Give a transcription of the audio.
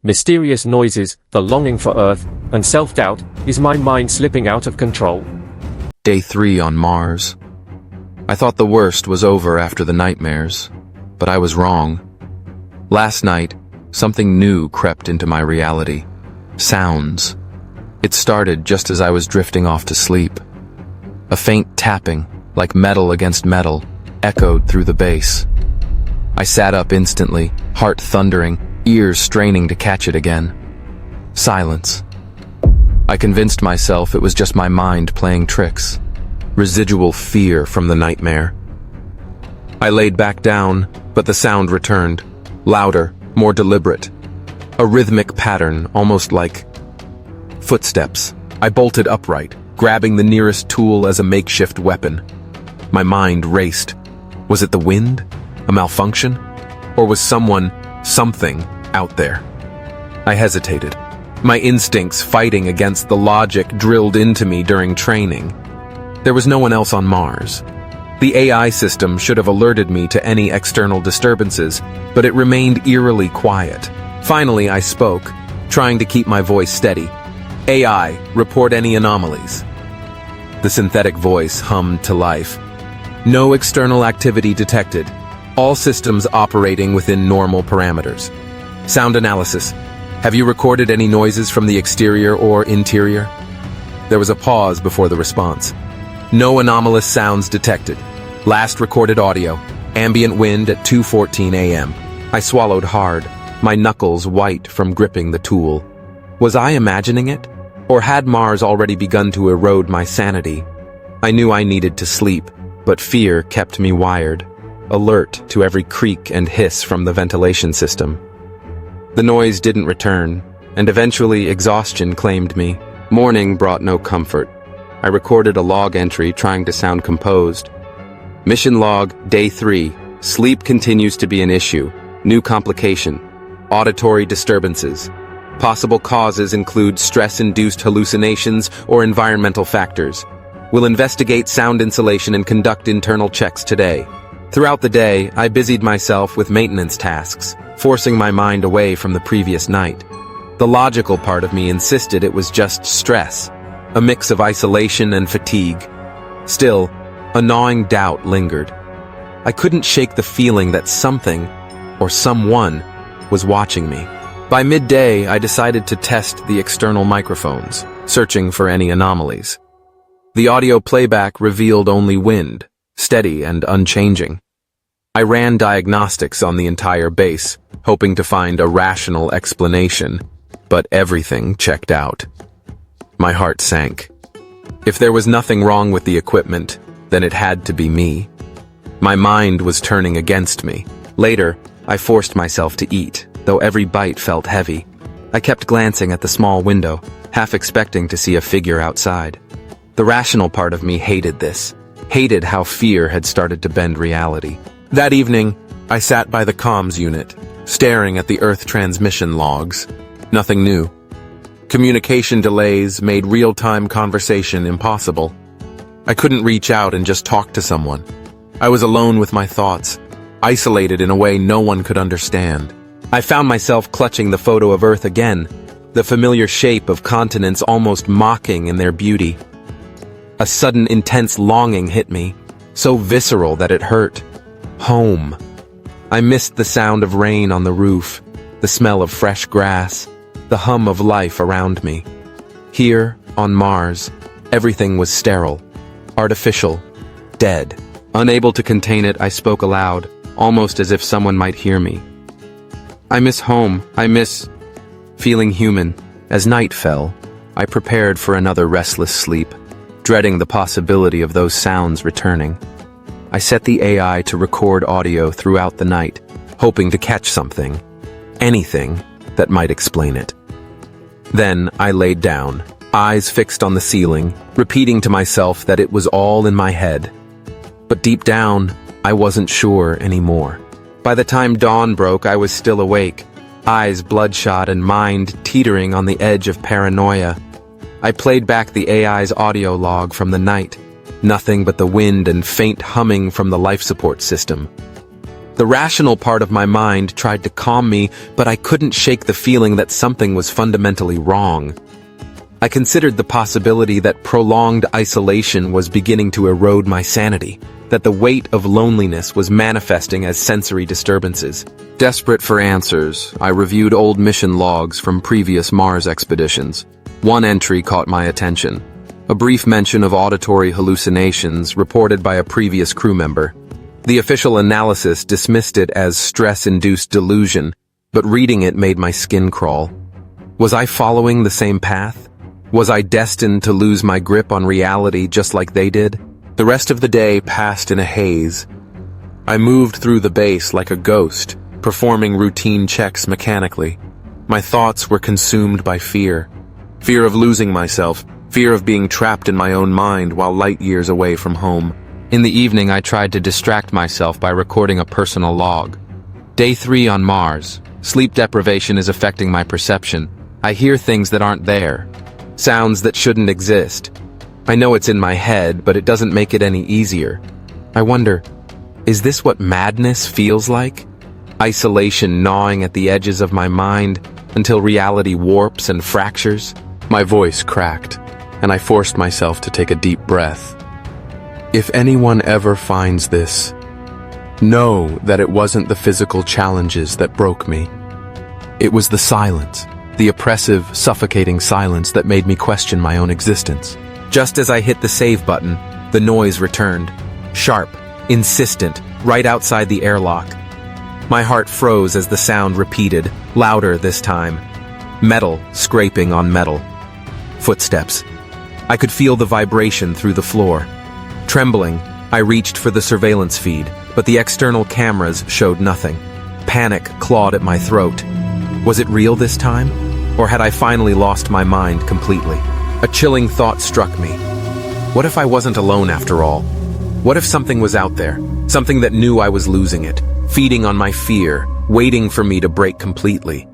Mysterious noises, the longing for Earth, and self-doubt. Is my mind slipping out of control? Day 3 on Mars. I thought the worst was over after the nightmares, but I was wrong. Last night, something new crept into my reality. Sounds. It started just as I was drifting off to sleep. A faint tapping, like metal against metal, echoed through the base. I sat up instantly, heart thundering, ears straining to catch it again. Silence. I convinced myself it was just my mind playing tricks. Residual fear from the nightmare. I laid back down, but the sound returned. Louder, more deliberate. A rhythmic pattern, almost like footsteps. I bolted upright, grabbing the nearest tool as a makeshift weapon. My mind raced. Was it the wind? A malfunction? Or was something out there? I hesitated, my instincts fighting against the logic drilled into me during training. There was no one else on Mars. The AI system should have alerted me to any external disturbances, but it remained eerily quiet. Finally, I spoke, trying to keep my voice steady. AI, report any anomalies. The synthetic voice hummed to life. No external activity detected. All systems operating within normal parameters. Sound analysis. Have you recorded any noises from the exterior or interior? There was a pause before the response. No anomalous sounds detected. Last recorded audio. Ambient wind at 2:14 a.m. I swallowed hard, my knuckles white from gripping the tool. Was I imagining it? Or had Mars already begun to erode my sanity? I knew I needed to sleep, but fear kept me wired, alert to every creak and hiss from the ventilation system. The noise didn't return, and eventually exhaustion claimed me. Morning brought no comfort. I recorded a log entry trying to sound composed. Mission log, day 3. Sleep continues to be an issue. New complication. Auditory disturbances. Possible causes include stress-induced hallucinations or environmental factors. We'll investigate sound insulation and conduct internal checks today. Throughout the day, I busied myself with maintenance tasks, forcing my mind away from the previous night. The logical part of me insisted it was just stress, a mix of isolation and fatigue. Still, a gnawing doubt lingered. I couldn't shake the feeling that something, or someone, was watching me. By midday, I decided to test the external microphones, searching for any anomalies. The audio playback revealed only wind, steady and unchanging. I ran diagnostics on the entire base, hoping to find a rational explanation, but everything checked out. My heart sank. If there was nothing wrong with the equipment, then it had to be me. My mind was turning against me. Later, I forced myself to eat, though every bite felt heavy. I kept glancing at the small window, half expecting to see a figure outside. The rational part of me hated this, hated how fear had started to bend reality. That evening, I sat by the comms unit, staring at the Earth transmission logs. Nothing new. Communication delays made real-time conversation impossible. I couldn't reach out and just talk to someone. I was alone with my thoughts, isolated in a way no one could understand. I found myself clutching the photo of Earth again, the familiar shape of continents almost mocking in their beauty. A sudden intense longing hit me, so visceral that it hurt. Home. I missed the sound of rain on the roof, the smell of fresh grass, the hum of life around me. Here, on Mars, everything was sterile, artificial, dead. Unable to contain it, I spoke aloud, almost as if someone might hear me. I miss home. I miss feeling human. As night fell, I prepared for another restless sleep, dreading the possibility of those sounds returning. I set the AI to record audio throughout the night, hoping to catch something, anything, that might explain it. Then I laid down, eyes fixed on the ceiling, repeating to myself that it was all in my head. But deep down, I wasn't sure anymore. By the time dawn broke, I was still awake, eyes bloodshot and mind teetering on the edge of paranoia. I played back the AI's audio log from the night. Nothing but the wind and faint humming from the life support system. The rational part of my mind tried to calm me, but I couldn't shake the feeling that something was fundamentally wrong. I considered the possibility that prolonged isolation was beginning to erode my sanity, that the weight of loneliness was manifesting as sensory disturbances. Desperate for answers, I reviewed old mission logs from previous Mars expeditions. One entry caught my attention. A brief mention of auditory hallucinations reported by a previous crew member. The official analysis dismissed it as stress-induced delusion, but reading it made my skin crawl. Was I following the same path? Was I destined to lose my grip on reality just like they did? The rest of the day passed in a haze. I moved through the base like a ghost, performing routine checks mechanically. My thoughts were consumed by fear. Fear of losing myself, fear of being trapped in my own mind while light years away from home. In the evening, I tried to distract myself by recording a personal log. Day 3 on Mars. Sleep deprivation is affecting my perception. I hear things that aren't there. Sounds that shouldn't exist. I know it's in my head, but it doesn't make it any easier. I wonder, is this what madness feels like? Isolation gnawing at the edges of my mind until reality warps and fractures? My voice cracked, and I forced myself to take a deep breath. If anyone ever finds this, know that it wasn't the physical challenges that broke me. It was the silence, the oppressive, suffocating silence that made me question my own existence. Just as I hit the save button, the noise returned. Sharp, insistent, right outside the airlock. My heart froze as the sound repeated, louder this time. Metal scraping on metal. Footsteps. I could feel the vibration through the floor. Trembling, I reached for the surveillance feed, but the external cameras showed nothing. Panic clawed at my throat. Was it real this time? Or had I finally lost my mind completely? A chilling thought struck me. What if I wasn't alone after all? What if something was out there? Something that knew I was losing it, feeding on my fear, waiting for me to break completely?